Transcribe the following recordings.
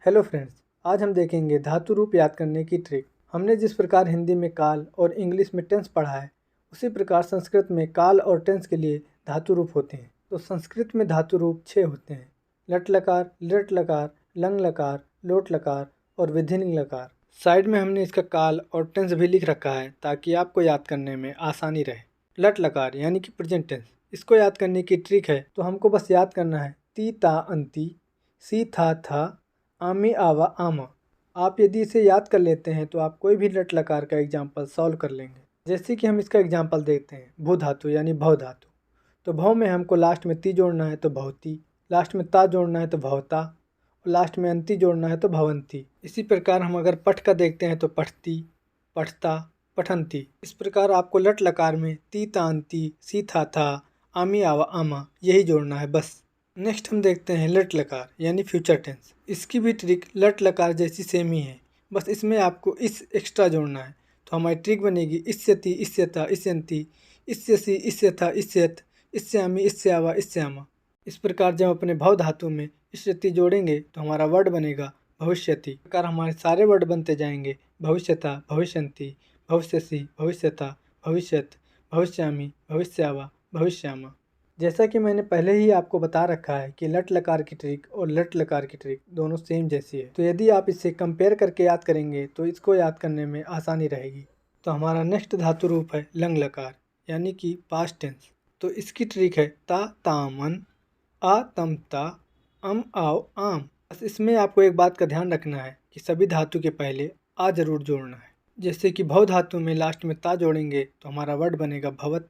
Hello friends, आज हम देखेंगे धातु रूप याद करने की ट्रिक। हमने जिस प्रकार हिंदी में काल और इंग्लिश में टेंस पढ़ा है, उसी प्रकार संस्कृत में काल और टेंस के लिए धातु रूप होते हैं। तो संस्कृत में धातु रूप 6 होते हैं: लट लकार, लिट लकार, लंग लकार, लोट लकार और विधिलिंग लकार। साइड में हमने इसका काल और टेंस भी लिख रखा है ताकि आपको याद करने में आसानी रहे। लट लकार यानी कि प्रेजेंट टेंस, इसको याद करने की ट्रिक है तो हमको बस याद करना है ती ता अंति, सी था, आमी आवा आमा। आप यदि इसे याद कर लेते हैं तो आप कोई भी लट लकार का एग्जाम्पल सॉल्व कर लेंगे। जैसे कि हम इसका एग्जाम्पल देखते हैं, भू धातु यानी भव धातु। तो भव में हमको लास्ट में ती जोड़ना है तो भवती, लास्ट में ता जोड़ना है तो भवता और लास्ट में अंति जोड़ना है तो भवंती। इसी प्रकार हम अगर पठ का देखते हैं तो पठती, पठता, पठंती। इस प्रकार आपको लट लकार में ती ता अंति, सी था, आमी आवा आमा यही जोड़ना है बस। नेक्स्ट हम देखते हैं लट लकार यानी फ्यूचर टेंस। इसकी भी ट्रिक लट लकार जैसी सेम ही है, बस इसमें आपको इस एक्स्ट्रा जोड़ना है। तो हमारी ट्रिक बनेगी इस्यति, इस्यता, इस्यन्ति, इस्यसि, इस्यथा, इस्यत, इस्यामि, इस्यावा, इस्यामा। इस प्रकार जब अपने भव धातु में इस्यति जोड़ेंगे तो हमारा वर्ड बनेगा भविष्यति। इस प्रकार हमारे सारे वर्ड बनते जाएंगे: भविष्यता, भविष्यन्ति, भविष्यसि, भविष्यता, भविष्यत, भविष्यामि, भविष्यावा, भविष्यामा। जैसा कि मैंने पहले ही आपको बता रखा है कि लट लकार की ट्रिक और लट लकार की ट्रिक दोनों सेम जैसी है। तो यदि आप इसे कंपेयर करके याद करेंगे तो इसको याद करने में आसानी रहेगी। तो हमारा नेक्स्ट धातु रूप है लंग लकार यानी कि पास्ट टेंस। तो इसकी ट्रिक है ता तामन, आ तमता, अम आओ आम। बस इसमें आपको एक बात का ध्यान रखना है कि सभी धातु के पहले आ जरूर जोड़ना है। जैसे कि भव धातु में लास्ट में ता जोड़ेंगे तो हमारा वर्ड बनेगा भवत,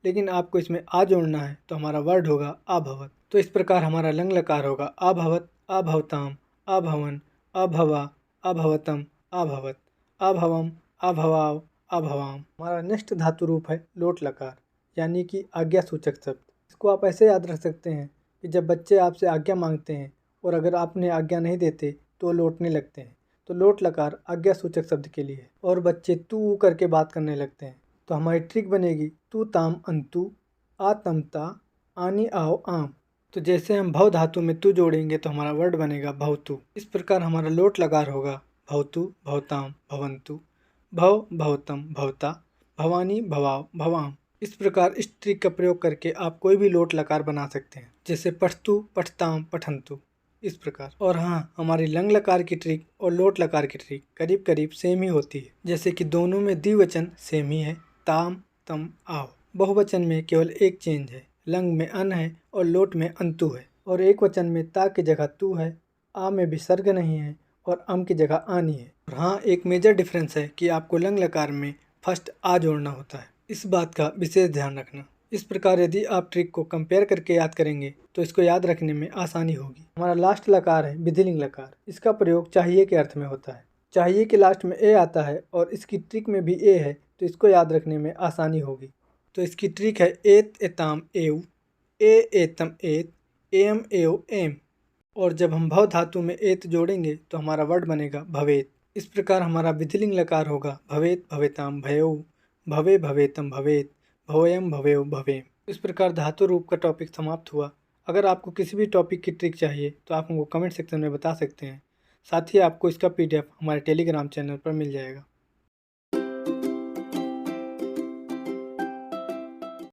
लेकिन आपको इसमें आ जोड़ना है तो हमारा वर्ड होगा अभवत। तो इस प्रकार हमारा लंग लकार होगा अभवत, अभवताम, अभवन, अभवा, अभवतम, अभवत, अभवम, अभवाव, अभवाम। हमारा नेक्स्ट धातु रूप है लोट लकार यानी कि आज्ञा सूचक शब्द। इसको आप ऐसे याद रख सकते हैं कि जब बच्चे आपसे आज्ञा मांगते हैं और अगर आपने आज्ञा नहीं देते तो लौटने लगते हैं, तो लोट लकार आज्ञा सूचक शब्द के लिए है। और बच्चे तू करके बात करने लगते हैं तो हमारी ट्रिक बनेगी तू ताम अंतु, आ तमता, आनी आओ आम। तो जैसे हम भव धातु में तू जोड़ेंगे तो हमारा वर्ड बनेगा भवतु। इस प्रकार हमारा लोट लकार होगा भवतु, भवताम, भवंतु, भव, भवतम, भवता, भवानी, भवाव, भवाम। इस प्रकार इस ट्रिक का प्रयोग करके आप कोई भी लोट लकार बना सकते हैं, जैसे पठतु, पठताम, पठंतु, इस प्रकार। और हाँ, हमारी लंग लकार की ट्रिक और लोट लकार की ट्रिक करीब करीब सेम ही होती है, जैसे कि दोनों में द्विवचन सेम ही है, ताम, तम, आओ। बहुवचन में केवल एक चेंज है, लंग में अन है और लोट में अंतु है। और एक वचन में ता की जगह तू है, आ में विसर्ग नहीं है और अम की जगह आनी है। और हाँ, एक मेजर डिफरेंस है कि आपको लंग लकार में फर्स्ट आ जोड़ना होता है, इस बात का विशेष ध्यान रखना। इस प्रकार यदि आप ट्रिक को कंपेयर करके याद करेंगे तो इसको याद रखने में आसानी होगी। हमारा लास्ट लकार है विधिलिंग लकार। इसका प्रयोग चाहिए के अर्थ में होता है। चाहिए के लास्ट में ए आता है और इसकी ट्रिक में भी ए है, तो इसको याद रखने में आसानी होगी। तो इसकी ट्रिक है एत एताम एव, ए एतम एत, एम एव एम। और जब हम भव धातु में एत जोड़ेंगे तो हमारा वर्ड बनेगा भवेत। इस प्रकार हमारा विधिलिंग लकार होगा भवेत, भवेताम, भयौ, भवे, भवेतम, भवेत, भवयम, भवेव, भवेम। इस प्रकार धातु रूप का टॉपिक समाप्त हुआ। अगर आपको किसी भी टॉपिक की ट्रिक चाहिए तो आप हमको कमेंट सेक्शन में बता सकते हैं। साथ ही आपको इसका PDF हमारे टेलीग्राम चैनल पर मिल जाएगा।